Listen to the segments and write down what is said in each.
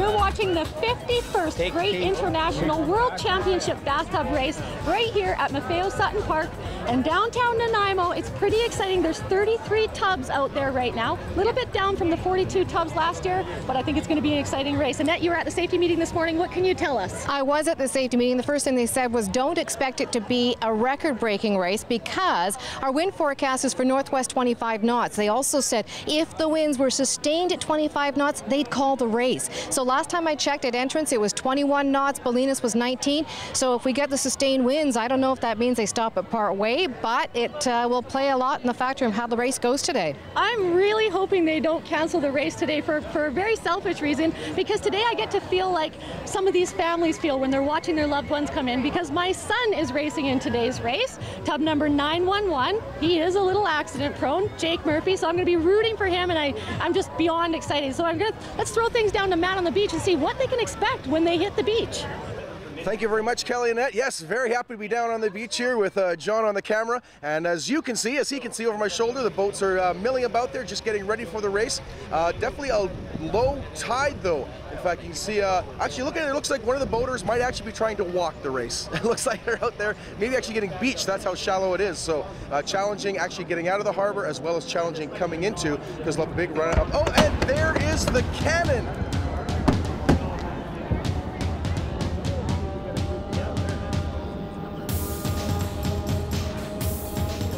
You're watching the 51st Great International World Championship Bathtub Race right here at Maffeo Sutton Park in downtown Nanaimo. It's pretty exciting. There's 33 tubs out there right now. A little bit down from the 42 tubs last year, but I think it's going to be an exciting race. Annette, you were at the safety meeting this morning. What can you tell us? I was at the safety meeting. The first thing they said was don't expect it to be a record-breaking race because our wind forecast is for northwest 25 knots. They also said if the winds were sustained at 25 knots, they'd call the race. So last time I checked at entrance, it was 21 knots. Bolinas was 19. So if we get the sustained winds, I don't know if that means they stop at part way, but it will play a lot in the factor of how the race goes today. I'm really hoping they don't cancel the race today for a very selfish reason, because today I get to feel like some of these families feel when they're watching their loved ones come in, because my son is racing in today's race, tub number 911. He is a little accident prone, Jake Murphy, so I'm going to be rooting for him, and I'm just beyond excited. So let's throw things down to Matt on the beach and see what they can expect when they hit the beach. Thank you very much, Kelly and Annette. Yes, very happy to be down on the beach here with John on the camera. And as you can see, as he can see over my shoulder, the boats are milling about there, just getting ready for the race. Definitely a low tide, though. In fact, you can see, actually look at it, it looks like one of the boaters might actually be trying to walk the race. It looks like they're out there, maybe actually getting beached. That's how shallow it is. So challenging actually getting out of the harbor, as well as challenging coming into, because they'll have a big run up. Oh, and there is the cannon.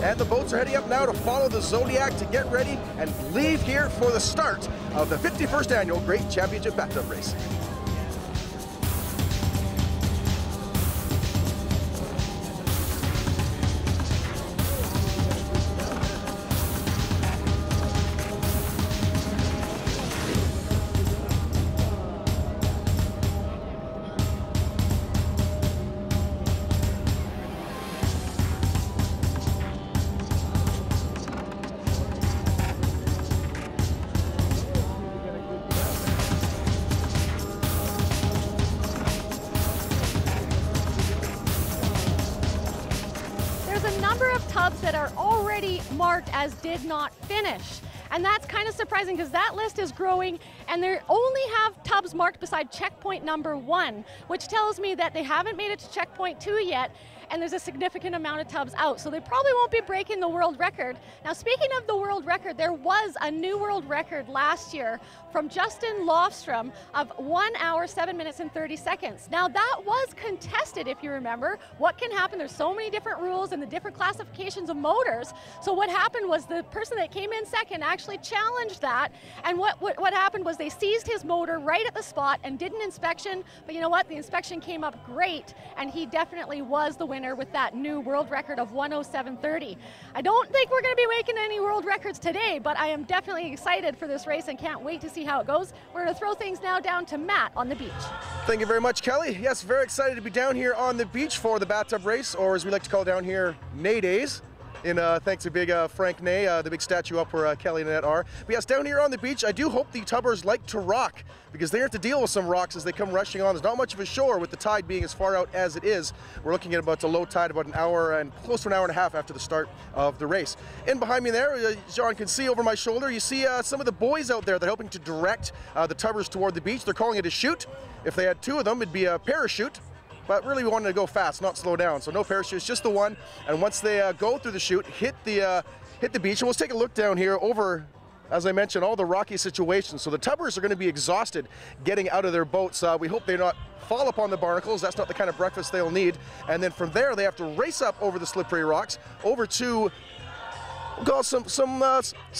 And the boats are heading up now to follow the Zodiac to get ready and leave here for the start of the 51st Annual Great Championship Bathtub Race. That are already marked as did not finish. And that's kind of surprising because that list is growing, and they only have tubs marked beside checkpoint number 1, which tells me that they haven't made it to checkpoint 2 yet, and there's a significant amount of tubs out. So they probably won't be breaking the world record. Now, speaking of the world record, there was a new world record last year from Justin Lofstrom of 1 hour, 7 minutes and 30 seconds. Now, that was contested, if you remember. What can happen? There's so many different rules and the different classifications of motors. So what happened was the person that came in second actually challenged that. And what happened was they seized his motor right at the spot and did an inspection. But you know what? The inspection came up great, and he definitely was the winner with that new world record of 1:07:30. I don't think we're going to be making any world records today, but I am definitely excited for this race and can't wait to see how it goes. We're going to throw things now down to Matt on the beach. Thank you very much, Kelly. Yes, very excited to be down here on the beach for the Bathtub Race, or as we like to call it down here, Nadeau's. Thanks to big Frank Ney, the big statue up where Kelly and Annette are. But yes, down here on the beach, I do hope the tubbers like to rock, because they have to deal with some rocks as they come rushing on. There's not much of a shore with the tide being as far out as it is. We're looking at about a low tide, about an hour and close to an hour and a half after the start of the race. In behind me there, John can see over my shoulder, you see some of the boys out there. They're helping to direct the tubbers toward the beach. They're calling it a shoot. If they had 2 of them, it'd be a parachute. But really we wanted to go fast, not slow down. So no parachutes, just the one. And once they go through the chute, hit the beach. And let's take a look down here over, as I mentioned, all the rocky situations. So the tubbers are going to be exhausted getting out of their boats. We hope they not fall upon the barnacles. That's not the kind of breakfast they'll need. And then from there, they have to race up over the slippery rocks, over to got some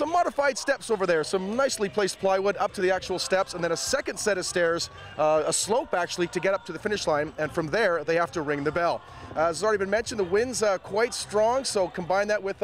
modified steps over there, some nicely placed plywood up to the actual steps, and then a second set of stairs, a slope actually, to get up to the finish line, and from there they have to ring the bell. As has already been mentioned, the wind's quite strong, so combine that with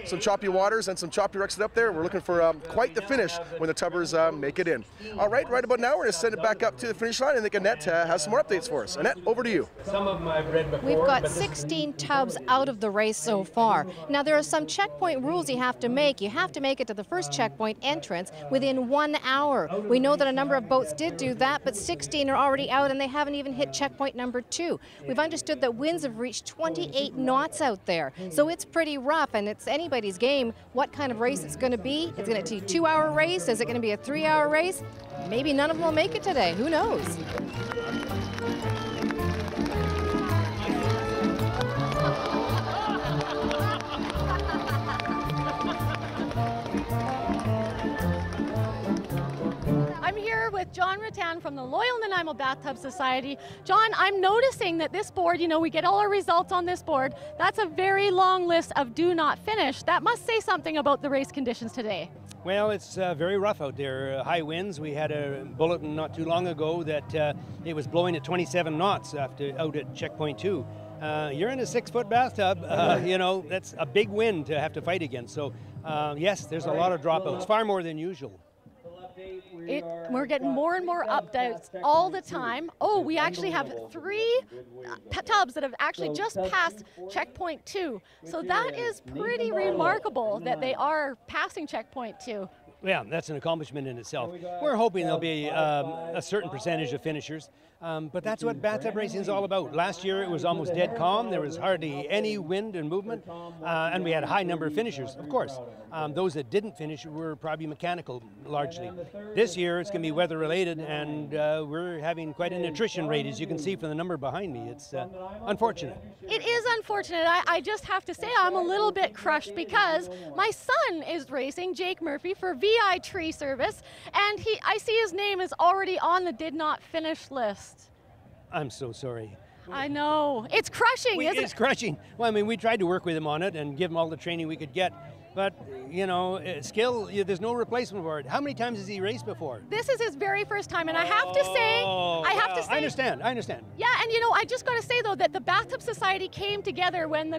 some choppy waters and some choppy wrecks up there. We're looking for quite the finish when the tubbers make it in. All right about now we're going to send it back up to the finish line, and I think Annette has some more updates for us. Annette, over to you. Some of them I've read before. We've got 16 tubs out of the race so far. Now there are some checkpoint rules rules you have to make. You have to make it to the first checkpoint entrance within 1 hour. We know that a number of boats did do that, but 16 are already out and they haven't even hit checkpoint number 2. We've understood that winds have reached 28 knots out there, so it's pretty rough, and it's anybody's game what kind of race it's going to be. It's going to be a 2-hour race. Is it going to be a 3-hour race? Maybe none of them will make it today. Who knows? I'm here with John Rattan from the Loyal Nanaimo Bathtub Society. John, I'm noticing that this board, you know, we get all our results on this board. That's a very long list of do not finish. That must say something about the race conditions today. Well, it's very rough out there. High winds. We had a bulletin not too long ago that it was blowing at 27 knots out at checkpoint 2. You're in a 6-foot bathtub. You know, that's a big wind to have to fight against. So, yes, there's a lot of dropouts, far more than usual. We're getting more and more updates all the time. Oh, we actually have 3 tubs that have actually just passed checkpoint 2. So that is pretty remarkable that they are passing checkpoint 2. Yeah, that's an accomplishment in itself. We're hoping there'll be a certain percentage of finishers, but that's what bathtub racing is all about. Last year it was almost dead calm. There was hardly any wind and movement, and we had a high number of finishers, of course. Those that didn't finish were probably mechanical, largely. This year it's going to be weather related, and we're having quite an attrition rate, as you can see from the number behind me. It's unfortunate. It is unfortunate. I just have to say I'm a little bit crushed because my son is racing, Jake Murphy, for VI Tree Service, and I see his name is already on the did not finish list. I'm so sorry. I know. It's crushing, isn't it? It's crushing. Well, I mean, we tried to work with him on it and give him all the training we could get. But, you know, skill, there's no replacement for it. How many times has he raced before? This is his very first time, and I have to say, I understand. Yeah, and you know, I just got to say though that the Bathtub Society came together when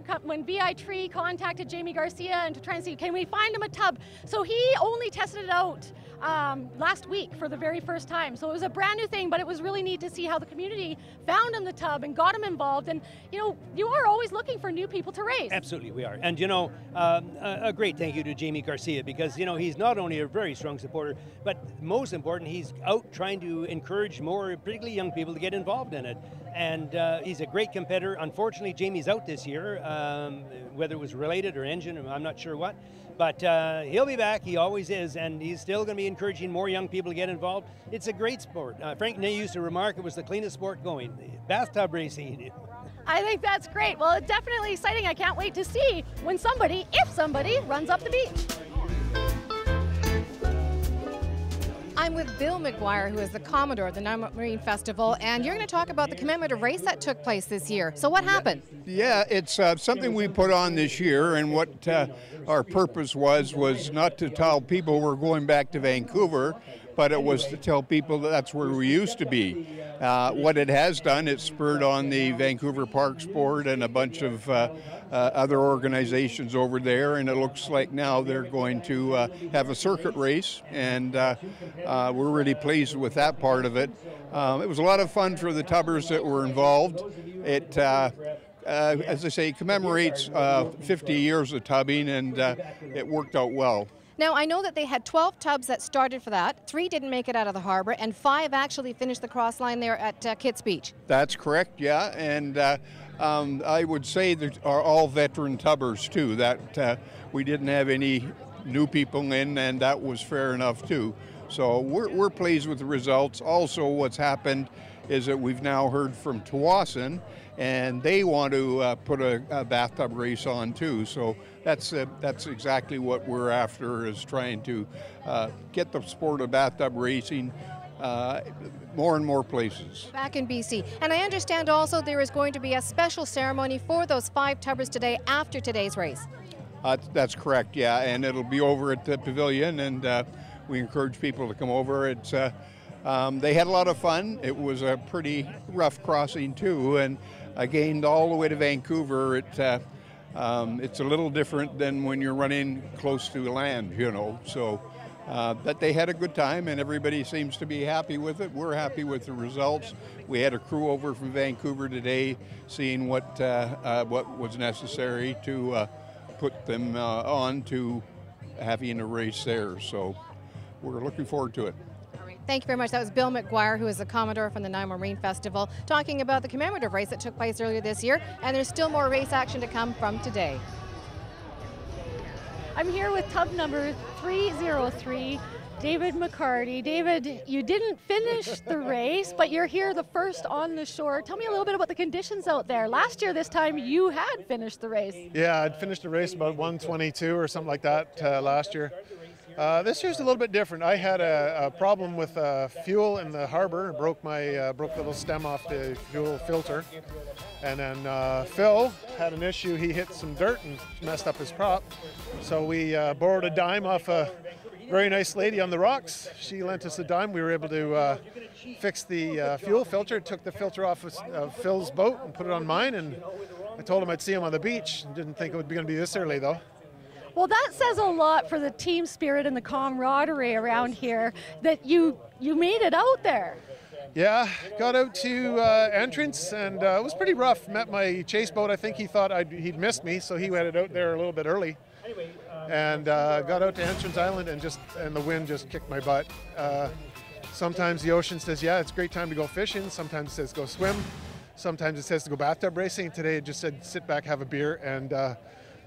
VI Tree contacted Jaime Garcia and to try and see, can we find him a tub? So he only tested it out last week for the very first time. So it was a brand new thing, but it was really neat to see how the community found him the tub and got him involved. And you know, you are always looking for new people to race. Absolutely, we are. And you know, a great thank you to Jaime Garcia, because you know, he's not only a very strong supporter, but most important, he's out trying to encourage more, particularly young people, to get involved in it. And he's a great competitor. Unfortunately, Jamie's out this year, whether it was related or engine, I'm not sure what. But he'll be back, he always is, and he's still going to be encouraging more young people to get involved. It's a great sport. Frank Ney used to remark it was the cleanest sport going, bathtub racing. I think that's great. Well, it's definitely exciting. I can't wait to see when somebody, if somebody, runs up the beach. I'm with Bill McGuire, who is the Commodore of the Nanaimo Marine Festival, and you're going to talk about the commemorative race that took place this year. So what happened? Yeah, it's something we put on this year, and what our purpose was not to tell people we're going back to Vancouver, but it was to tell people that's where we used to be. What it has done, it's spurred on the Vancouver Parks Board and a bunch of other organizations over there, and it looks like now they're going to have a circuit race, and we're really pleased with that part of it. It was a lot of fun for the tubbers that were involved. It, as I say, commemorates 50 years of tubbing, and it worked out well. Now, I know that they had 12 tubs that started for that. 3 didn't make it out of the harbor, and 5 actually finished the cross line there at Kitts Beach. That's correct, yeah, and I would say they are all veteran tubbers too. That we didn't have any new people in, and that was fair enough too. So we're pleased with the results. Also, what's happened is that we've now heard from Tawasin, and they want to put a bathtub race on too. So that's exactly what we're after, is trying to get the sport of bathtub racing more and more places. Back in BC. And I understand also there is going to be a special ceremony for those 5 tubbers today after today's race. That's correct, yeah, and it'll be over at the pavilion, and we encourage people to come over. It's they had a lot of fun. It was a pretty rough crossing too, and again, all the way to Vancouver, it's a little different than when you're running close to land, you know. So, but they had a good time, and everybody seems to be happy with it. We're happy with the results. We had a crew over from Vancouver today, seeing what was necessary to put them on to having a race there. So we're looking forward to it. Thank you very much. That was Bill McGuire, who is the Commodore from the Nanaimo Marine Festival, talking about the commemorative race that took place earlier this year, and there's still more race action to come from today. I'm here with tub number 303, David McHardy. David, you didn't finish the race, but you're here the first on the shore. Tell me a little bit about the conditions out there. Last year, this time, you had finished the race. Yeah, I'd finished the race about 1:22 or something like that last year. This year's a little bit different. I had a problem with fuel in the harbor. Broke the little stem off the fuel filter. And then Phil had an issue. He hit some dirt and messed up his prop. So we borrowed a dime off a very nice lady on the rocks. She lent us a dime. We were able to fix the fuel filter. Took the filter off of Phil's boat and put it on mine. And I told him I'd see him on the beach. Didn't think it would be going to be this early though. Well, that says a lot for the team spirit and the camaraderie around here that you made it out there. Yeah, got out to entrance and it was pretty rough. Met my chase boat. I think he thought he'd missed me, so he headed out there a little bit early. And got out to Entrance Island and the wind just kicked my butt. Sometimes the ocean says, yeah, it's a great time to go fishing. Sometimes it says go swim. Sometimes it says to go bathtub racing. Today it just said sit back, have a beer, and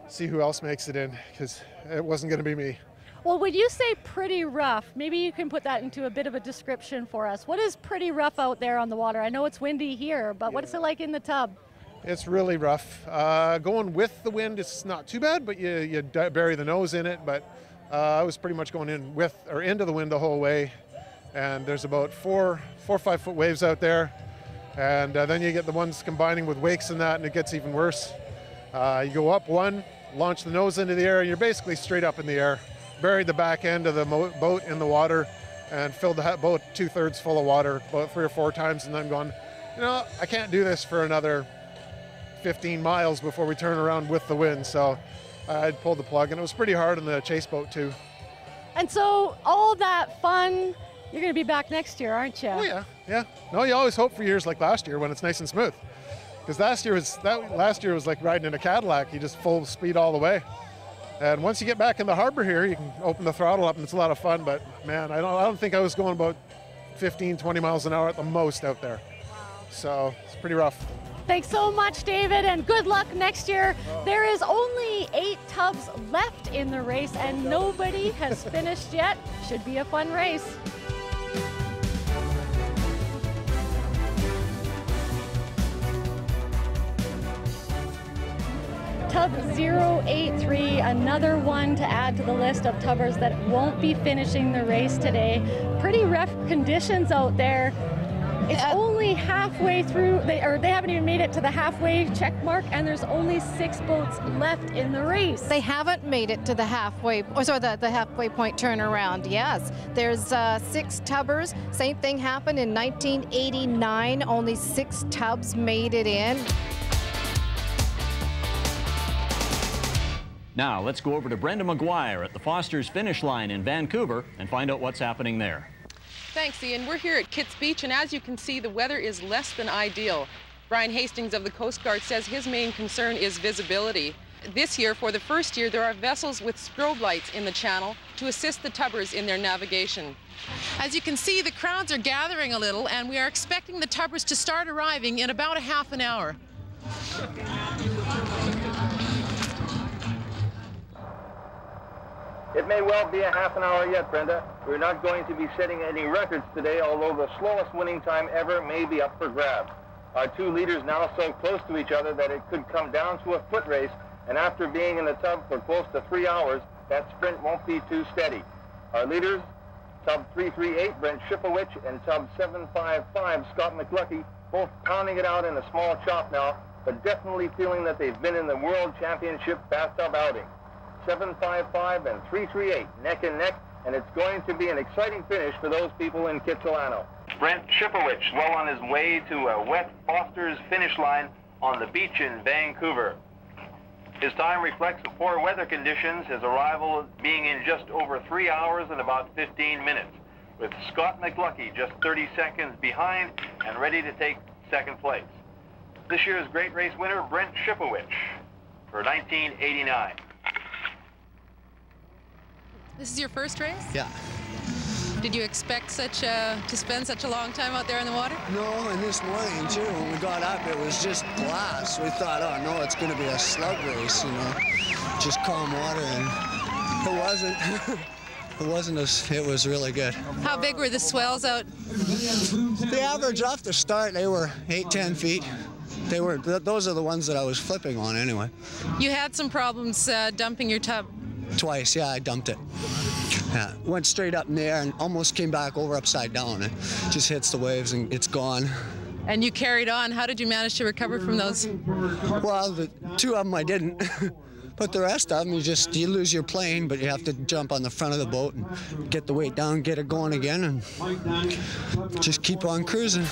see who else makes it in, because it wasn't going to be me. Well, when you say pretty rough, maybe you can put that into a bit of a description for us. What is pretty rough out there on the water? I know it's windy here, but what is it like in the tub? It's really rough. Going with the wind is not too bad, but you bury the nose in it. But I was pretty much going in with or into the wind the whole way. And there's about 4 or 5 foot waves out there. And then you get the ones combining with wakes and that, and it gets even worse. You go up one, launch the nose into the air, and you're basically straight up in the air. Buried the back end of the boat in the water and filled the boat 2/3 full of water about 3 or 4 times, and then gone, I can't do this for another 15 miles before we turn around with the wind. So I pulled the plug, and it was pretty hard on the chase boat too. And so all that fun, you're going to be back next year, aren't you? Oh yeah. No, you always hope for years like last year when it's nice and smooth. Because last year was like riding in a Cadillac. You just full speed all the way. And once you get back in the harbor here, you can open the throttle up and it's a lot of fun. But man, I don't think I was going about 15, 20 miles an hour at the most out there. So it's pretty rough. Thanks so much, David, and good luck next year. There is only 8 tubs left in the race and nobody has finished yet. Should be a fun race. Tub 083, another one to add to the list of tubbers that won't be finishing the race today. Pretty rough conditions out there. It's only halfway through, they haven't even made it to the halfway check mark, and there's only 6 boats left in the race. They haven't made it to the halfway, the halfway point turnaround, yes. There's 6 tubbers. Same thing happened in 1989. Only 6 tubs made it in. Now, let's go over to Brenda McGuire at the Foster's finish line in Vancouver and find out what's happening there. Thanks, Ian. We're here at Kitts Beach, and as you can see, the weather is less than ideal. Brian Hastings of the Coast Guard says his main concern is visibility. This year, for the first year, there are vessels with strobe lights in the channel to assist the tubbers in their navigation. As you can see, the crowds are gathering a little, and we are expecting the tubbers to start arriving in about a half an hour. It may well be a half an hour yet, Brenda. We're not going to be setting any records today, although the slowest winning time ever may be up for grabs. Our 2 leaders now so close to each other that it could come down to a foot race, and after being in the tub for close to 3 hours, that sprint won't be too steady. Our leaders, Tub 338, Brent Shipowich, and Tub 755, Scott McLucky, both pounding it out in a small chop now, but definitely feeling that they've been in the World Championship bathtub outing. 755 and 338 neck and neck, and it's going to be an exciting finish for those people in Kitsilano. Brent Shipowich well on his way to a wet Foster's finish line on the beach in Vancouver. His time reflects the poor weather conditions, his arrival being in just over 3 hours and about 15 minutes, with Scott McLucky just 30 seconds behind and ready to take second place. This year's Great Race winner, Brent Shipowich, for 1989. This is your first race? Yeah. Did you expect to spend such a long time out there in the water? No, and this morning too, when we got up, it was just glass. We thought, oh no, it's going to be a slug race, you know, just calm water, and it wasn't. It was really good. How big were the swells out? The average off the start, they were 8-10 feet. Those are the ones that I was flipping on anyway. You had some problems dumping your tub. Twice, yeah, I dumped it. Yeah, went straight up in the air and almost came back over upside down. It just hits the waves and it's gone. And you carried on. How did you manage to recover from those? Well, the two of them I didn't. But the rest of them, you lose your plane, but you have to jump on the front of the boat and get the weight down, get it going again, and just keep on cruising.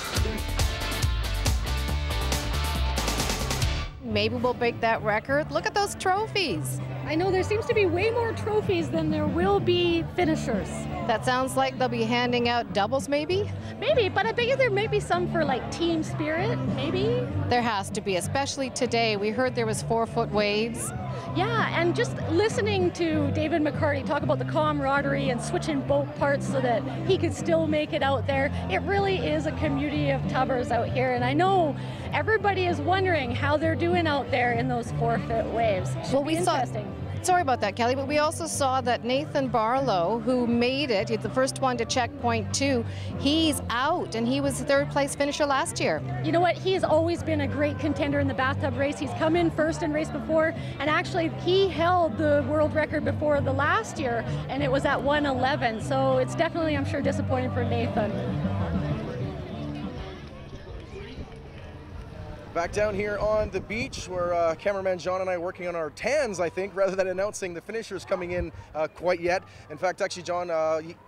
Maybe we'll break that record. Look at those trophies. I know there seems to be way more trophies than there will be finishers. That sounds like they'll be handing out doubles, maybe? Maybe, but I bet you there may be some for like team spirit, maybe? There has to be, especially today. We heard there was 4-foot waves. Yeah, and just listening to David McHardy talk about the camaraderie and switching boat parts so that he could still make it out there, it really is a community of tubbers out here, and I know everybody is wondering how they're doing out there in those 4-foot waves. Well, we saw. Sorry about that, Kelly, but we also saw that Nathan Barlow, who made it, he's the first one to checkpoint 2, he's out, and he was the 3rd place finisher last year. You know what? He has always been a great contender in the bathtub race. He's come in first in race before, and actually he held the world record before the last year, and it was at 1:11. So it's definitely, I'm sure, disappointing for Nathan. Back down here on the beach where cameraman John and I are working on our tans, I think, rather than announcing the finishers coming in quite yet. In fact, actually, John,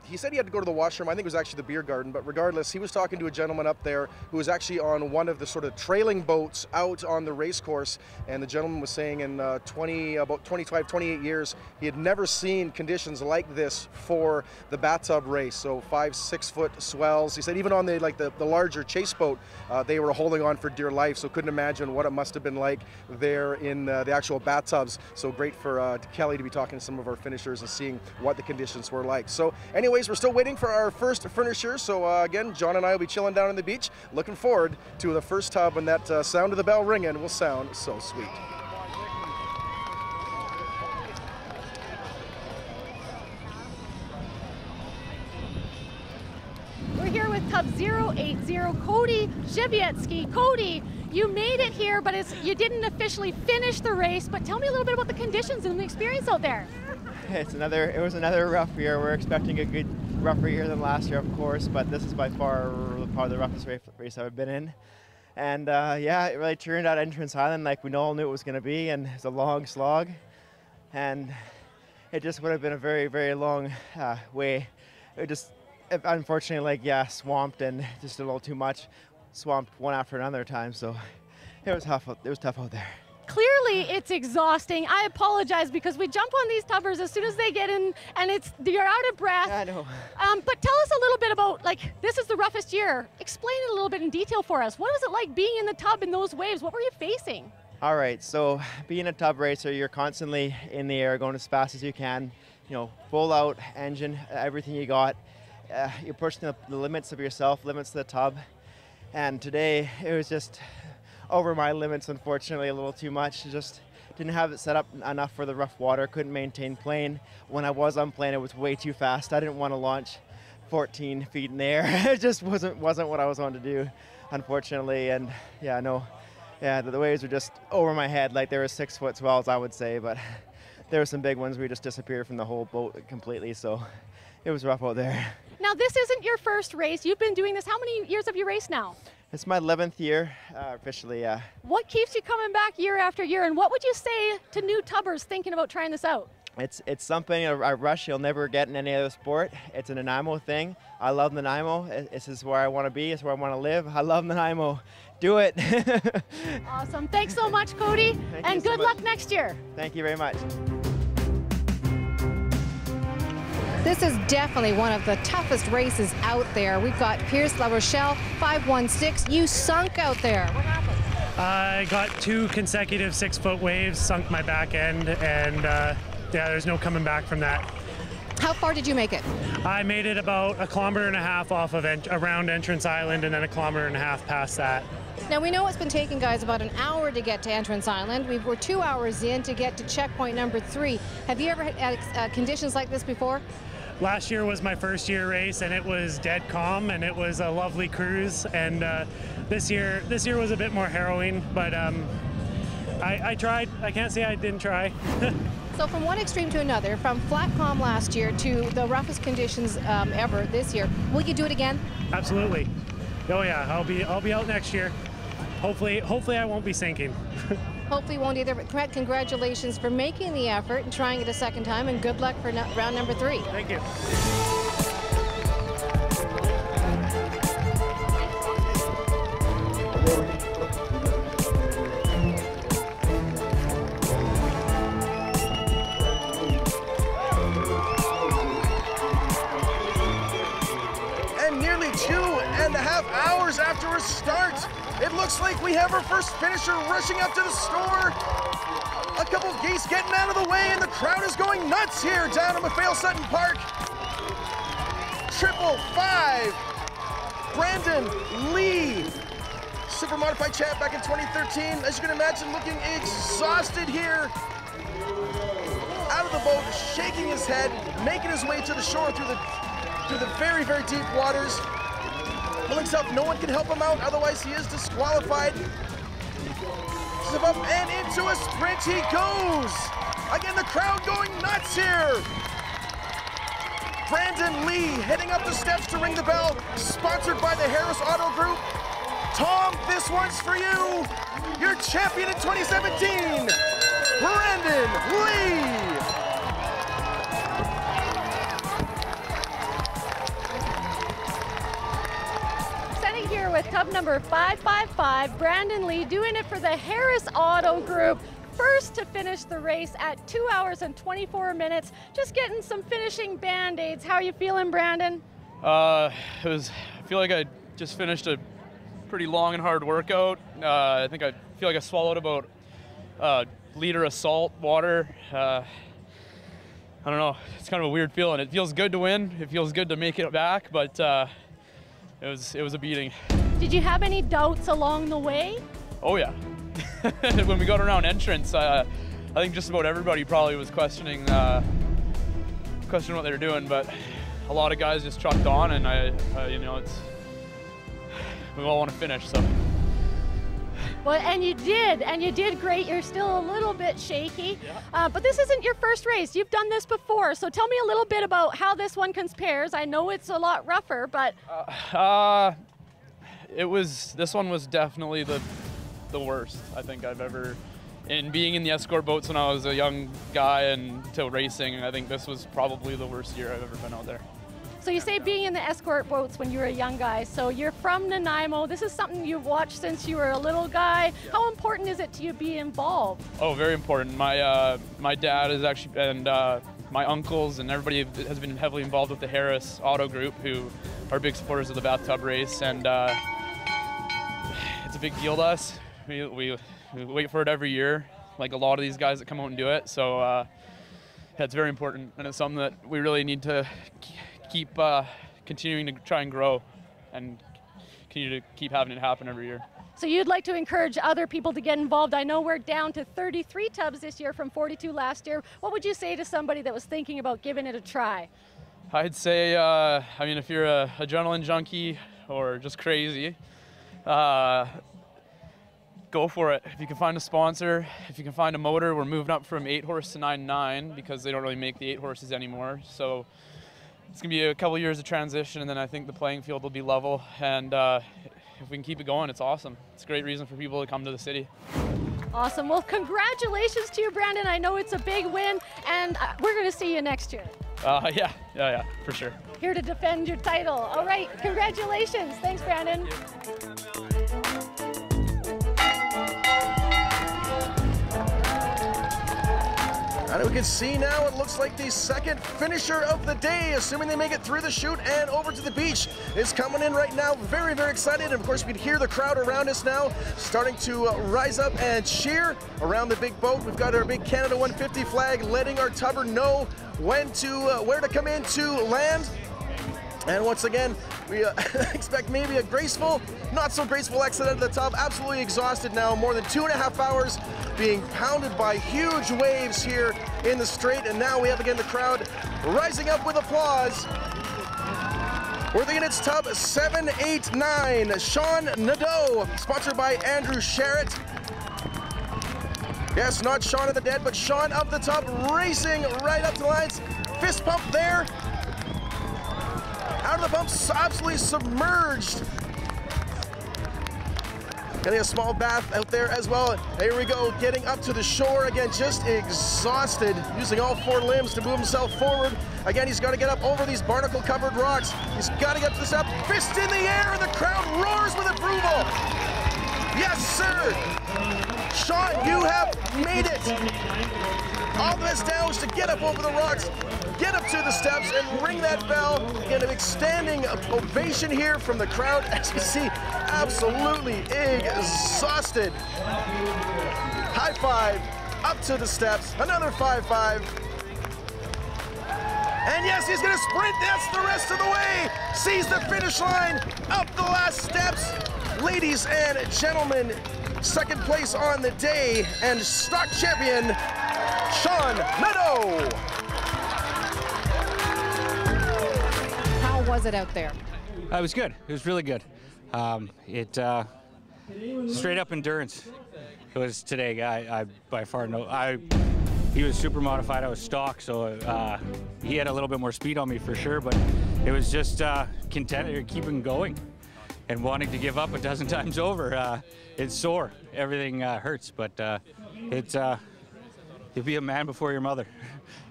he said he had to go to the washroom. I think it was actually the beer garden, but regardless, he was talking to a gentleman up there who was actually on one of the sort of trailing boats out on the race course, and the gentleman was saying in about 25, 28 years, he had never seen conditions like this for the bathtub race. So 5-6 foot swells. He said even on the larger chase boat, they were holding on for dear life. So couldn't imagine what it must have been like there in the actual bathtubs. So great for Kelly to be talking to some of our finishers and seeing what the conditions were like. So anyways, we're still waiting for our first finisher. So again, John and I will be chilling down on the beach, looking forward to the first tub, and that sound of the bell ringing will sound so sweet. We're here with Tub 080, Cody Drzewiecki. Cody, you made it here, but you didn't officially finish the race, but tell me a little bit about the conditions and the experience out there. It was another rough year. We're expecting a good rougher year than last year, of course, but this is by far the roughest race I've been in. And yeah, it really turned out Entrance Island like we all knew it was going to be, and it's a long slog. And it just would have been a very, very long way. It just, unfortunately, swamped and just a little too much. Swamped one after another time, so it was tough. It was tough out there. Clearly, it's exhausting. I apologize because we jump on these tubbers as soon as they get in, and you're out of breath. I know. But tell us a little bit about, this is the roughest year. Explain it a little bit in detail for us. What was it like being in the tub in those waves? What were you facing? All right, so being a tub racer, you're constantly in the air, going as fast as you can. You know, full out engine, everything you got. You're pushing the limits of yourself, limits of the tub. And today, it was just over my limits, unfortunately, a little too much. Just didn't have it set up enough for the rough water, couldn't maintain plane. When I was on plane, it was way too fast. I didn't want to launch 14 feet in the air. It just wasn't what I was on to do, unfortunately. And yeah, the waves were just over my head, like they were 6 foot swells, I would say, but there were some big ones where we just disappeared from the whole boat completely, so it was rough out there. Now, this isn't your first race. You've been doing this. How many years have you raced now? It's my 11th year, officially, yeah. What keeps you coming back year after year, and what would you say to new tubbers thinking about trying this out? It's something, a rush you'll never get in any other sport. It's a Nanaimo thing. I love Nanaimo. This is where I want to be. It's where I want to live. I love Nanaimo. Do it. Awesome. Thanks so much, Cody, and good luck next year. Thank you very much. This is definitely one of the toughest races out there. We've got Pearce LaRochelle, 516. You sunk out there. What happened? I got 2 consecutive 6-foot waves, sunk my back end, and yeah, there's no coming back from that. How far did you make it? I made it about 1.5 kilometers off of around Entrance Island, and then 1.5 kilometers past that. Now, we know it's been taking guys about an hour to get to Entrance Island. We're 2 hours in to get to checkpoint number 3. Have you ever had conditions like this before? Last year was my first year race, and it was dead calm, and it was a lovely cruise. And this year was a bit more harrowing, but I tried. I can't say I didn't try. So from one extreme to another, from flat calm last year to the roughest conditions ever this year, will you do it again? Absolutely. Oh yeah, I'll be out next year. Hopefully I won't be sinking. Hopefully you won't either, but congratulations for making the effort and trying it a second time, and good luck for round number 3. Thank you. And nearly 2.5 hours after a start, it looks like we have our first finisher rushing up to the store. A couple of geese getting out of the way, and the crowd is going nuts here down at Maffeo Sutton Park. 555, Brandon Leigh, super modified champ back in 2013. As you can imagine, looking exhausted here. Out of the boat, shaking his head, making his way to the shore through the very, very deep waters. Pulling himself, no one can help him out, otherwise he is disqualified. Up and into a sprint he goes. Again, the crowd going nuts here. Brandon Leigh heading up the steps to ring the bell, sponsored by the Harris Auto Group. Tom, this one's for you. Your champion in 2017, Brandon Leigh. Here with tub number 555, Brandon Leigh, doing it for the Harris Auto Group. First to finish the race at 2 hours and 24 minutes. Just getting some finishing band-aids. How are you feeling, Brandon? I feel like I just finished a pretty long and hard workout. I feel like I swallowed about a liter of salt water. I don't know, it's kind of a weird feeling. It feels good to win. It feels good to make it back, but it was a beating. Did you have any doubts along the way? Oh yeah. When we got around entrance, I think just about everybody probably was questioning what they were doing, but a lot of guys just trucked on, and we all want to finish, so. Well, and you did great. You're still a little bit shaky, but this isn't your first race. You've done this before, so tell me a little bit about how this one compares. I know it's a lot rougher, but this one was definitely the worst I think I've ever. In being in the escort boats when I was a young guy and to racing, I think this was probably the worst year I've ever been out there. So you say being in the escort boats when you were a young guy. So you're from Nanaimo. This is something you've watched since you were a little guy. Yeah. How important is it to you be involved? Oh, very important. My dad is actually, and my uncles and everybody has been heavily involved with the Harris Auto Group, who are big supporters of the Bathtub race, and it's a big deal to us. We wait for it every year, like a lot of these guys that come out and do it. So yeah, it's very important, and it's something that we really need to keep continuing to try and grow and continue to keep having it happen every year. So you'd like to encourage other people to get involved. I know we're down to 33 tubs this year from 42 last year. What would you say to somebody that was thinking about giving it a try? I'd say, if you're a adrenaline junkie or just crazy, go for it. If you can find a sponsor, if you can find a motor, we're moving up from 8-horse to 9.9 because they don't really make the 8 horses anymore. So it's gonna be a couple years of transition, and then I think the playing field will be level. And if we can keep it going, it's awesome. It's a great reason for people to come to the city. Awesome. Well, congratulations to you, Brandon. I know it's a big win, and we're going to see you next year. Yeah, for sure. Here to defend your title. All right, congratulations. Thanks, Brandon. And we can see now it looks like the second finisher of the day, assuming they make it through the chute and over to the beach, is coming in right now. Very, very excited. And of course, we can hear the crowd around us now starting to rise up and cheer around the big boat. We've got our big Canada 150 flag letting our tubber know when to, where to come in to land. And once again, we expect maybe a graceful, not so graceful exit out of the tub. Absolutely exhausted now, more than 2.5 hours being pounded by huge waves here in the strait. And now we have again the crowd rising up with applause. Worthing in its tub 789, Shawn Nadeau, sponsored by Andrew Sheret. Yes, not Shaun of the Dead, but Shawn of the tub, racing right up to the lines. Fist pump there. Out of the pumps, absolutely submerged. Getting a small bath out there as well. Here we go, getting up to the shore again, just exhausted, using all 4 limbs to move himself forward. Again, he's got to get up over these barnacle-covered rocks. He's got to get to the step, fist in the air, and the crowd roars with approval. Yes, sir. Shawn, you have made it. All the best now is to get up over the rocks, get up to the steps, and ring that bell. Again, an standing ovation here from the crowd. As you see, absolutely exhausted. High five, up to the steps, another 5-5. And yes, he's gonna sprint, that's the rest of the way. Sees the finish line, up the last steps. Ladies and gentlemen, second place on the day, and stock champion, Shawn Nadeau. How was it out there? It was good. It was really good. Straight up endurance. It was today. I by far know. He was super modified. I was stock, so he had a little bit more speed on me for sure. But it was just keeping going and wanting to give up a dozen times over. It's sore. Everything hurts, but you'll be a man before your mother.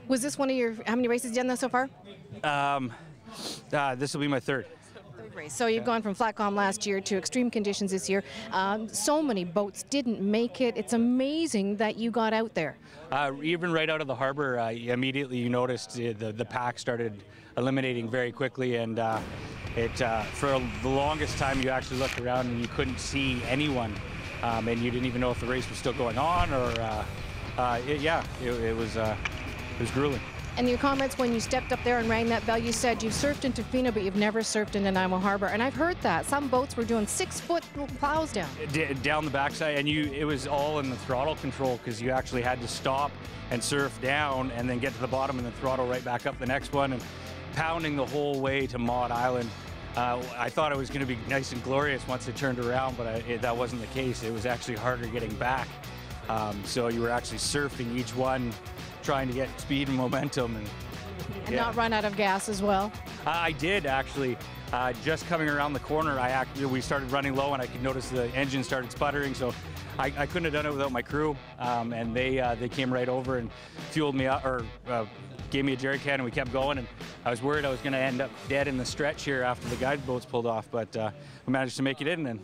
Was this one of your, how many races have you done so far? This will be my third. Third race. So you've gone from flat calm last year to extreme conditions this year. So many boats didn't make it. It's amazing that you got out there. Even right out of the harbor, immediately you noticed the pack started eliminating very quickly, and for the longest time you actually looked around and you couldn't see anyone, and you didn't even know if the race was still going on, or it was grueling. And your comments when you stepped up there and rang that bell, you said you've surfed in Tofino, but you've never surfed in Nanaimo Harbor. And I've heard that. Some boats were doing 6-foot plows down. Down the backside, and it was all in the throttle control, because you actually had to stop and surf down and then get to the bottom and then throttle right back up the next one, and pounding the whole way to Maud Island. I thought it was going to be nice and glorious once it turned around, but that wasn't the case. It was actually harder getting back. So you were actually surfing each one, trying to get speed and momentum, and not run out of gas as well. I did actually. Just coming around the corner, we started running low, and I could notice the engine started sputtering. So I couldn't have done it without my crew, and they came right over and fueled me up, or gave me a jerry can, and we kept going. And I was worried I was going to end up dead in the stretch here after the guide boats pulled off, but we managed to make it in. And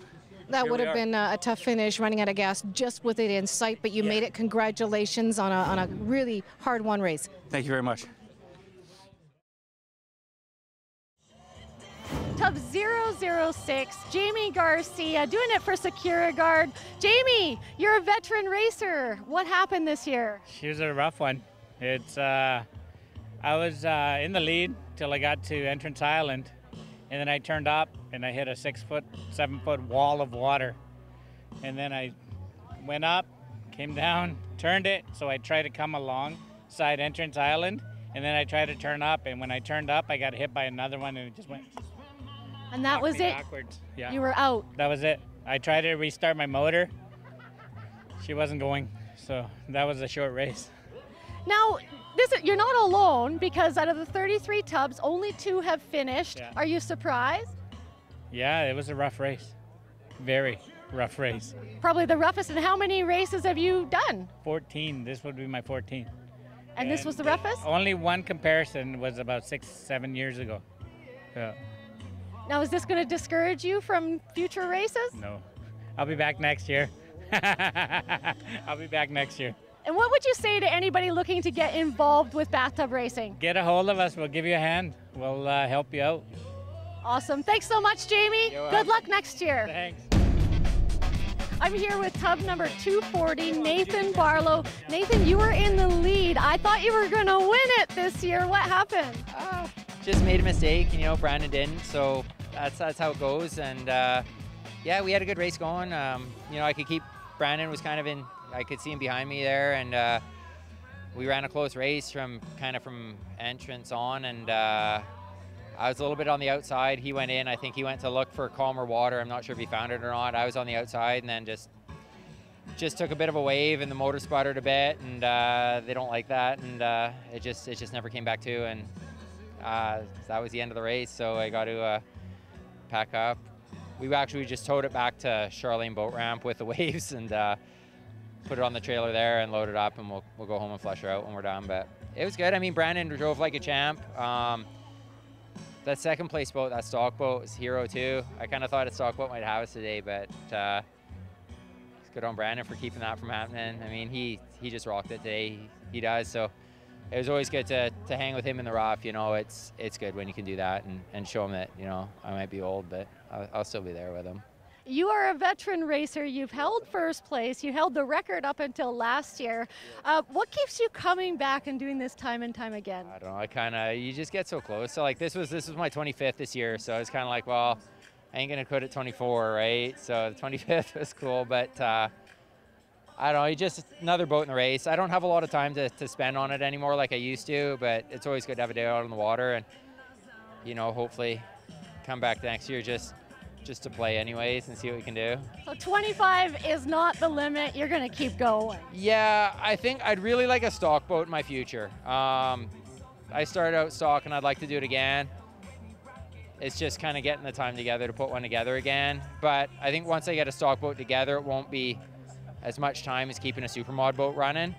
that would have been a tough finish, running out of gas just with it in sight, but you made it. Congratulations on a really hard-won race. Thank you very much. Tub 006, Jaime Garcia, doing it for Securiguard. Jaime, you're a veteran racer. What happened this year? It was a rough one. I was in the lead till I got to Entrance Island, and then I turned up and I hit a 6-foot, 7-foot wall of water. And then I went up, came down, turned it, so I tried to come alongside Entrance Island, and then I tried to turn up, and when I turned up, I got hit by another one, and it just went. And that was it? Backwards. Yeah. You were out? That was it. I tried to restart my motor. She wasn't going, so that was a short race. Now, you're not alone, because out of the 33 tubs, only 2 have finished. Yeah. Are you surprised? Yeah, it was a rough race. Very rough race. Probably the roughest. And how many races have you done? 14. This would be my 14th. And this was the roughest? Only one comparison was about 6-7 years ago. Yeah. Now, is this going to discourage you from future races? No. I'll be back next year. I'll be back next year. And what would you say to anybody looking to get involved with bathtub racing? Get a hold of us. We'll give you a hand. We'll help you out. Awesome. Thanks so much, Jamie. Good luck next year. Thanks. I'm here with tub number 240, Nathan Barlow. Nathan, you were in the lead. I thought you were going to win it this year. What happened? Just made a mistake, you know, Brandon didn't, so that's how it goes. And yeah, we had a good race going. You know, I could keep, Brandon was kind of in, I could see him behind me there, and we ran a close race from entrance on, and I was a little bit on the outside. He went in. I think he went to look for calmer water. I'm not sure if he found it or not. I was on the outside, and then just took a bit of a wave, and the motor sputtered a bit, and they don't like that, and it just never came back to, and that was the end of the race. So I got to pack up. We actually just towed it back to Charlene boat ramp with the waves, and put it on the trailer there and load it up, and we'll go home and flush her out when we're done. But it was good. I mean, Brandon drove like a champ. That second place boat, that stock boat, was Hero too. I kind of thought a stock boat might have us today, but it's good on Brandon for keeping that from happening. I mean, he just rocked it today. He does. So it was always good to hang with him in the rough. You know, it's good when you can do that and show him that, you know, I might be old, but I'll still be there with him. You are a veteran racer. You've held first place. You held the record up until last year. What keeps you coming back and doing this time and time again? I don't know. You just get so close. So like this was my 25th this year. So I was kind of like, well, I ain't gonna quit at 24, right? So the 25th was cool, but I don't know. Just another boat in the race. I don't have a lot of time to spend on it anymore like I used to, but it's always good to have a day out on the water, and you know, hopefully come back next year just to play anyways and see what we can do. So 25 is not the limit. You're going to keep going. Yeah, I think I'd really like a stock boat in my future. I started out stock and I'd like to do it again. It's just kind of getting the time together to put one together again. But I think once I get a stock boat together, it won't be as much time as keeping a supermod boat running.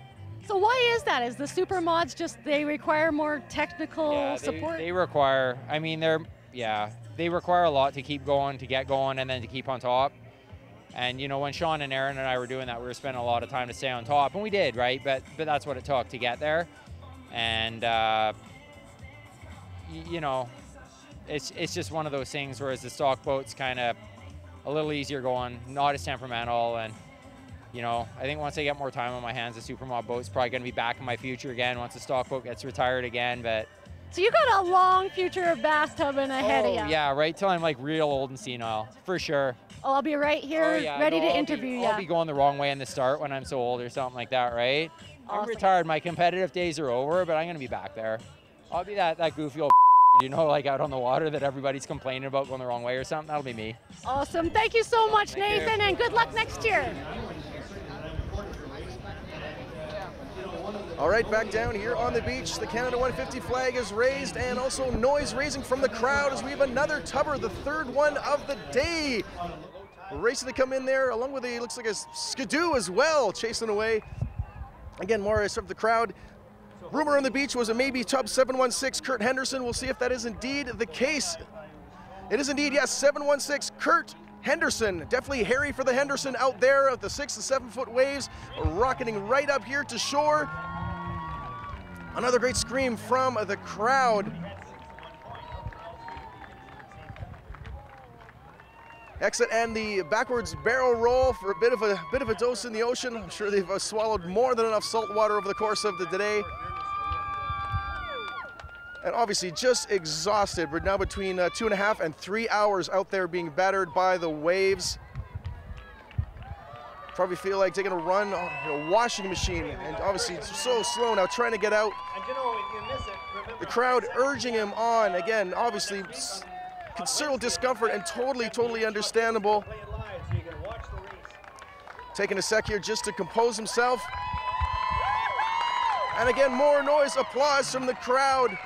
So why is that? Is the supermods just, they require more technical support? They require, I mean, they require a lot to keep going, to get going, and then to keep on top. And you know, when Shawn and Aaron and I were doing that, we were spending a lot of time to stay on top, and we did, right? But that's what it took to get there. And you know, it's just one of those things. Whereas the stock boat's kind of a little easier going, not as temperamental, and you know, I think once I get more time on my hands, the supermod boat's probably going to be back in my future again once the stock boat gets retired again. But so you got a long future of bathtubbing ahead of you. Yeah, right till I'm like real old and senile, for sure. Oh, I'll be right here ready to interview you. I'll be going the wrong way in the start when I'm so old or something like that, right? Awesome. I'm retired. My competitive days are over, but I'm going to be back there. I'll be that goofy old you know, like out on the water that everybody's complaining about going the wrong way or something. That'll be me. Awesome. Thank you so much, Nathan, and good luck next year. All right, back down here on the beach. The Canada 150 flag is raised, and also noise raising from the crowd as we have another tubber, the third one of the day. Racing to come in there, along with looks like a skidoo as well, chasing away. Again, more from the crowd. Rumor on the beach was a maybe tub 716 Kurt Henderson. We'll see if that is indeed the case. It is indeed, yes, 716 Kurt Henderson. Definitely hairy for the Henderson out there at the 6 to 7 foot waves, rocketing right up here to shore. Another great scream from the crowd. Exit and the backwards barrel roll for a bit of a dose in the ocean. I'm sure they've swallowed more than enough salt water over the course of the day. And obviously just exhausted. We're now between 2.5 and 3 hours out there being battered by the waves. Probably feel like taking a run on a washing machine, and obviously it's so slow now trying to get out. And you know, if you miss it, The crowd urging him on. Again, obviously considerable discomfort and totally understandable. Taking a sec here just to compose himself. And again, more noise, applause from the crowd.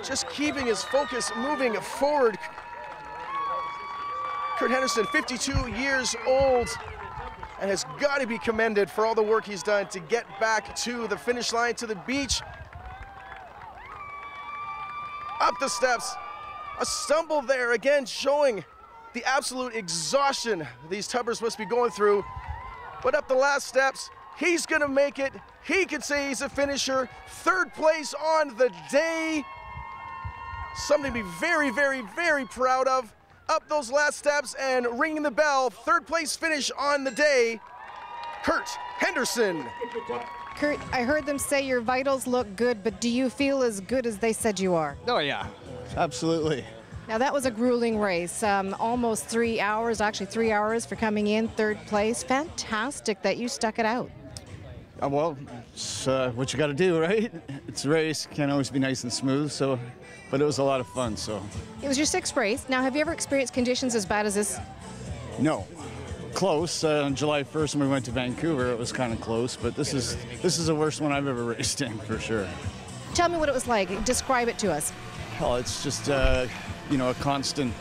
Just keeping his focus moving forward. Kurt Henderson, 52 years old, and has got to be commended for all the work he's done to get back to the finish line, to the beach. Up the steps, a stumble there, again showing the absolute exhaustion these tubbers must be going through. but up the last steps, he's gonna make it. He could say he's a finisher. 3rd place on the day. Something to be very, very, very proud of. Up those last steps and ringing the bell. 3rd place finish on the day. Kurt Henderson. Kurt, I heard them say your vitals look good, but do you feel as good as they said you are? Oh yeah, absolutely. Now that was a grueling race, almost 3 hours, actually 3 hours for coming in 3rd place. Fantastic that you stuck it out. Well, it's what you got to do, right? It's a race, can't always be nice and smooth, so, but it was a lot of fun, so. It was your 6th race. Now, have you ever experienced conditions as bad as this? No. Close. On July 1st when we went to Vancouver, it was kind of close, but this is the worst one I've ever raced in, for sure. Tell me what it was like. Describe it to us. Well, it's just, you know, a constant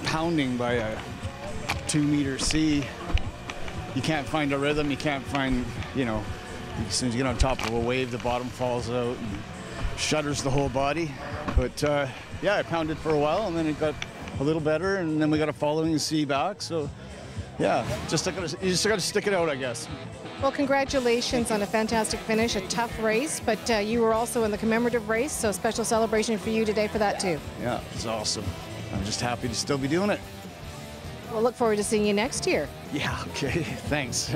pounding by a 2-meter sea. You can't find a rhythm. You can't find, you know, as soon as you get on top of a wave, the bottom falls out and shudders the whole body. But yeah, I pounded for a while, and then it got a little better, and then we got a following sea back. So yeah, you just got to stick it out, I guess. Well, congratulations on a fantastic finish, a tough race, but you were also in the commemorative race, so special celebration for you today for that too. Yeah, it's awesome. I'm just happy to still be doing it. We'll look forward to seeing you next year. Yeah, okay, thanks.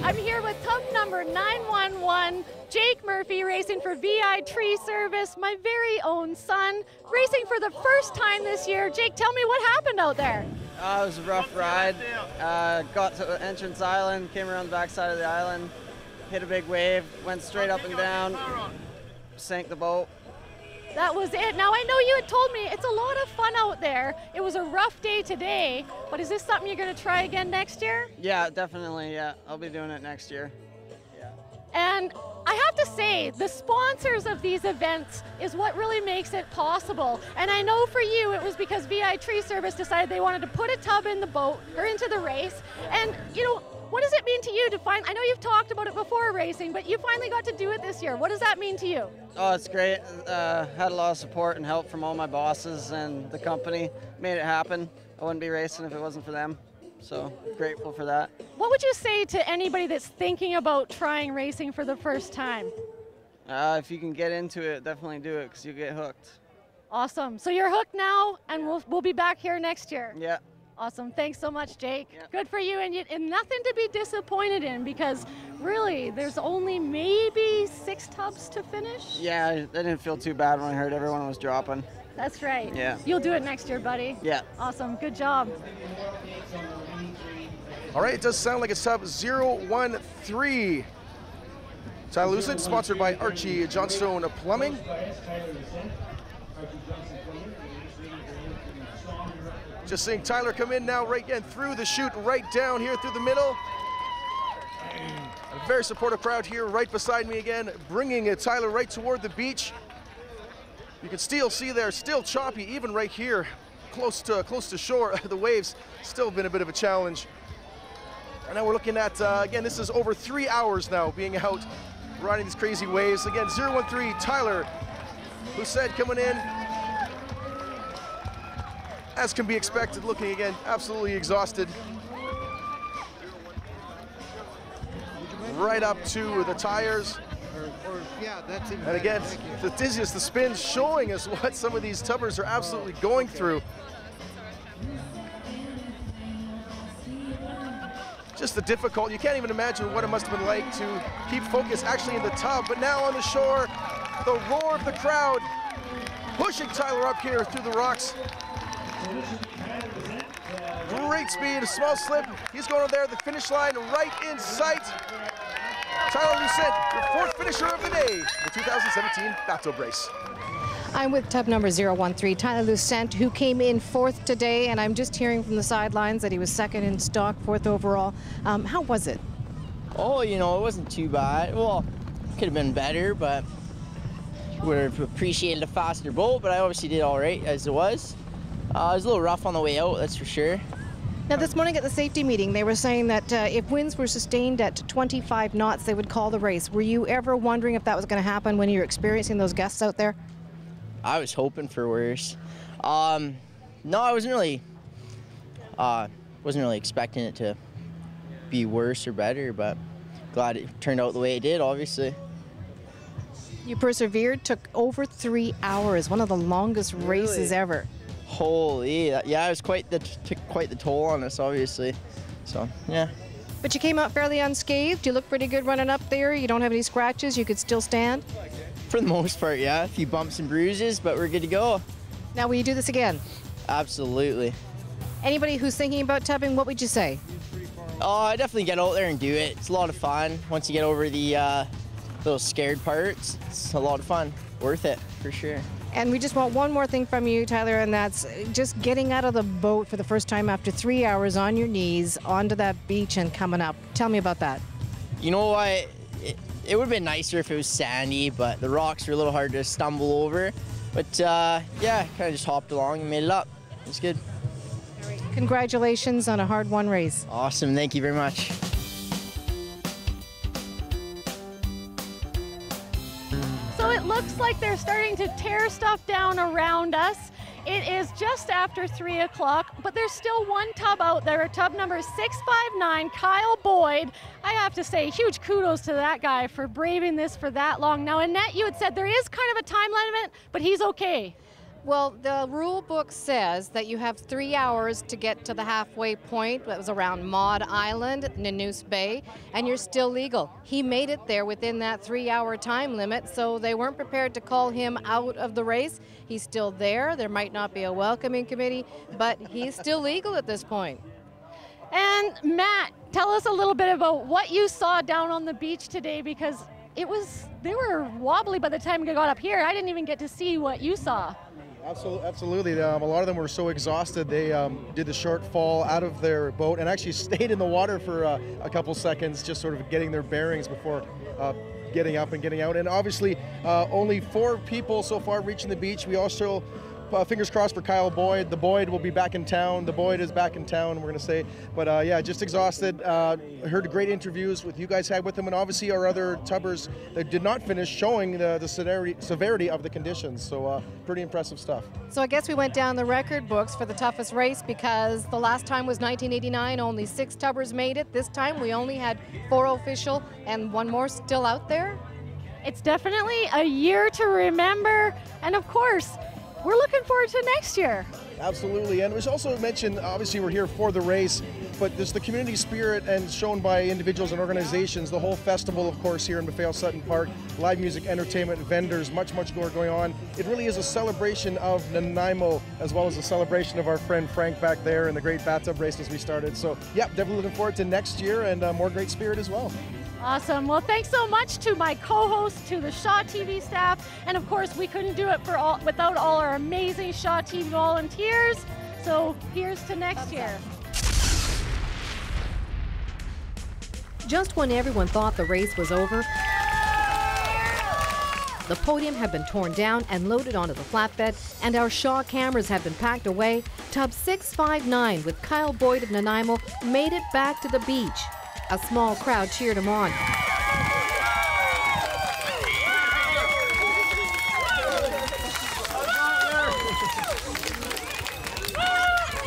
I'm here with tub number 911, Jake Murphy, racing for VI Tree Service, my very own son, racing for the first time this year. Jake, tell me what happened out there. It was a rough ride. Got to Entrance Island, came around the backside of the island, hit a big wave, went straight up and down, sank the boat. That was it. Now, I know you had told me it's a lot of fun out there. It was a rough day today, but is this something you're going to try again next year? Yeah, definitely, yeah. I'll be doing it next year. Yeah. And I have to say, the sponsors of these events is what really makes it possible. And I know for you, it was because VI Tree Service decided they wanted to put a tub in the boat, or into the race. And, you know, what does it mean to you to find, I know you've talked about it before racing, but you finally got to do it this year. What does that mean to you? Oh, it's great. Had a lot of support and help from all my bosses and the company. Made it happen. I wouldn't be racing if it wasn't for them. So grateful for that. What would you say to anybody that's thinking about trying racing for the first time? If you can get into it, definitely do it because you get hooked. Awesome. So you're hooked now, and we'll be back here next year. Yeah. Awesome. Thanks so much, Jake. Good for you, and nothing to be disappointed in, because really there's only maybe 6 tubs to finish. Yeah, I didn't feel too bad when I heard everyone was dropping. That's right. Yeah. You'll do it next year, buddy. Yeah. Awesome. Good job. All right, it does sound like it's tub 013. Tyler Lucent, sponsored by Archie, Johnstone Plumbing. Just seeing Tyler come in now, right in through the chute, right down here through the middle. A very supportive crowd here right beside me again, bringing Tyler right toward the beach. You can still see there, still choppy, even right here, close to shore. The waves still been a bit of a challenge. And now we're looking at, again, this is over 3 hours now being out, riding these crazy waves. Again, 013, Tyler Lucente coming in. As can be expected, looking again absolutely exhausted. Right up to the tires. And again, the dizziness, the spins showing us what some of these tubbers are absolutely going through. Just the difficult, you can't even imagine what it must have been like to keep focus actually in the tub, but now on the shore, the roar of the crowd pushing Tyler up here through the rocks. Great speed, a small slip. He's going over there, the finish line right in sight. Tyler Lucente, your 4th finisher of the day, the 2017 Bathtub race. I'm with tub number 013, Tyler Lucente, who came in 4th today, and I'm just hearing from the sidelines that he was 2nd in stock, 4th overall. How was it? Oh, you know, it wasn't too bad. Well, could have been better, but would have appreciated a faster boat, but I obviously did all right as it was. It was a little rough on the way out, that's for sure. Now, this morning at the safety meeting, they were saying that if winds were sustained at 25 knots, they would call the race. Were you ever wondering if that was going to happen when you were experiencing those gusts out there? I was hoping for worse. No, I wasn't really expecting it to be worse or better, but glad it turned out the way it did, obviously. You persevered, took over 3 hours, one of the longest races ever. Holy, yeah, it was took quite the toll on us, obviously. So, yeah. But you came out fairly unscathed. You look pretty good running up there. You don't have any scratches. You could still stand. For the most part, yeah. A few bumps and bruises, but we're good to go. Now, will you do this again? Absolutely. Anybody who's thinking about tubbing, what would you say? Oh, definitely get out there and do it. It's a lot of fun. Once you get over the little scared parts, it's a lot of fun. Worth it, for sure. And we just want one more thing from you, Tyler, and that's just getting out of the boat for the first time after 3 hours on your knees onto that beach and coming up. Tell me about that. You know what? It would have been nicer if it was sandy, but the rocks were a little hard to stumble over. But yeah, kind of just hopped along and made it up. It was good. Congratulations on a hard-won race. Awesome. Thank you very much. So it looks like they're starting to tear stuff down around us. It is just after 3 o'clock, but there's still one tub out there, tub number 659, Kyle Boyd. I have to say, huge kudos to that guy for braving this for that long. Now, Annette, you had said there is kind of a time limit, but he's okay. Well, the rule book says that you have 3 hours to get to the halfway point. That was around Maud Island, Nanoose Bay, and you're still legal. He made it there within that 3-hour time limit, so they weren't prepared to call him out of the race. He's still there. There might not be a welcoming committee, but he's still legal at this point. And Matt, tell us a little bit about what you saw down on the beach today, because they were wobbly by the time we got up here. I didn't even get to see what you saw. Absolutely. A lot of them were so exhausted they did the short fall out of their boat and actually stayed in the water for a couple seconds, just sort of getting their bearings before getting up and getting out. And obviously only 4 people so far reaching the beach. We also fingers crossed for Kyle Boyd. The Boyd will be back in town. The Boyd is back in town, we're going to say. But yeah, just exhausted. I heard great interviews with you guys had with him, and obviously our other tubbers that did not finish showing the severity of the conditions. So pretty impressive stuff. So I guess we went down the record books for the toughest race, because the last time was 1989. Only 6 tubbers made it. This time we only had 4 official and 1 more still out there. It's definitely a year to remember. And of course, we're looking forward to next year. Absolutely, and it was also mentioned, obviously we're here for the race, but there's the community spirit and shown by individuals and organizations, the whole festival, of course, here in Maffeo Sutton Park, live music, entertainment, vendors, much more going on. It really is a celebration of Nanaimo, as well as a celebration of our friend Frank back there and the great bathtub races we started. So, yeah, definitely looking forward to next year and more great spirit as well. Awesome. Well, thanks so much to my co-host, to the Shaw TV staff, and of course, we couldn't do it without all our amazing Shaw TV volunteers. So here's to next year. Just when everyone thought the race was over, the podium had been torn down and loaded onto the flatbed, and our Shaw cameras had been packed away. Tub 659 with Kyle Boyd of Nanaimo made it back to the beach. A small crowd cheered him on.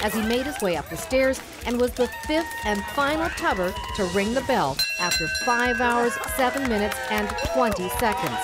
As he made his way up the stairs and was the 5th and final tubber to ring the bell after 5 hours, 7 minutes, and 20 seconds.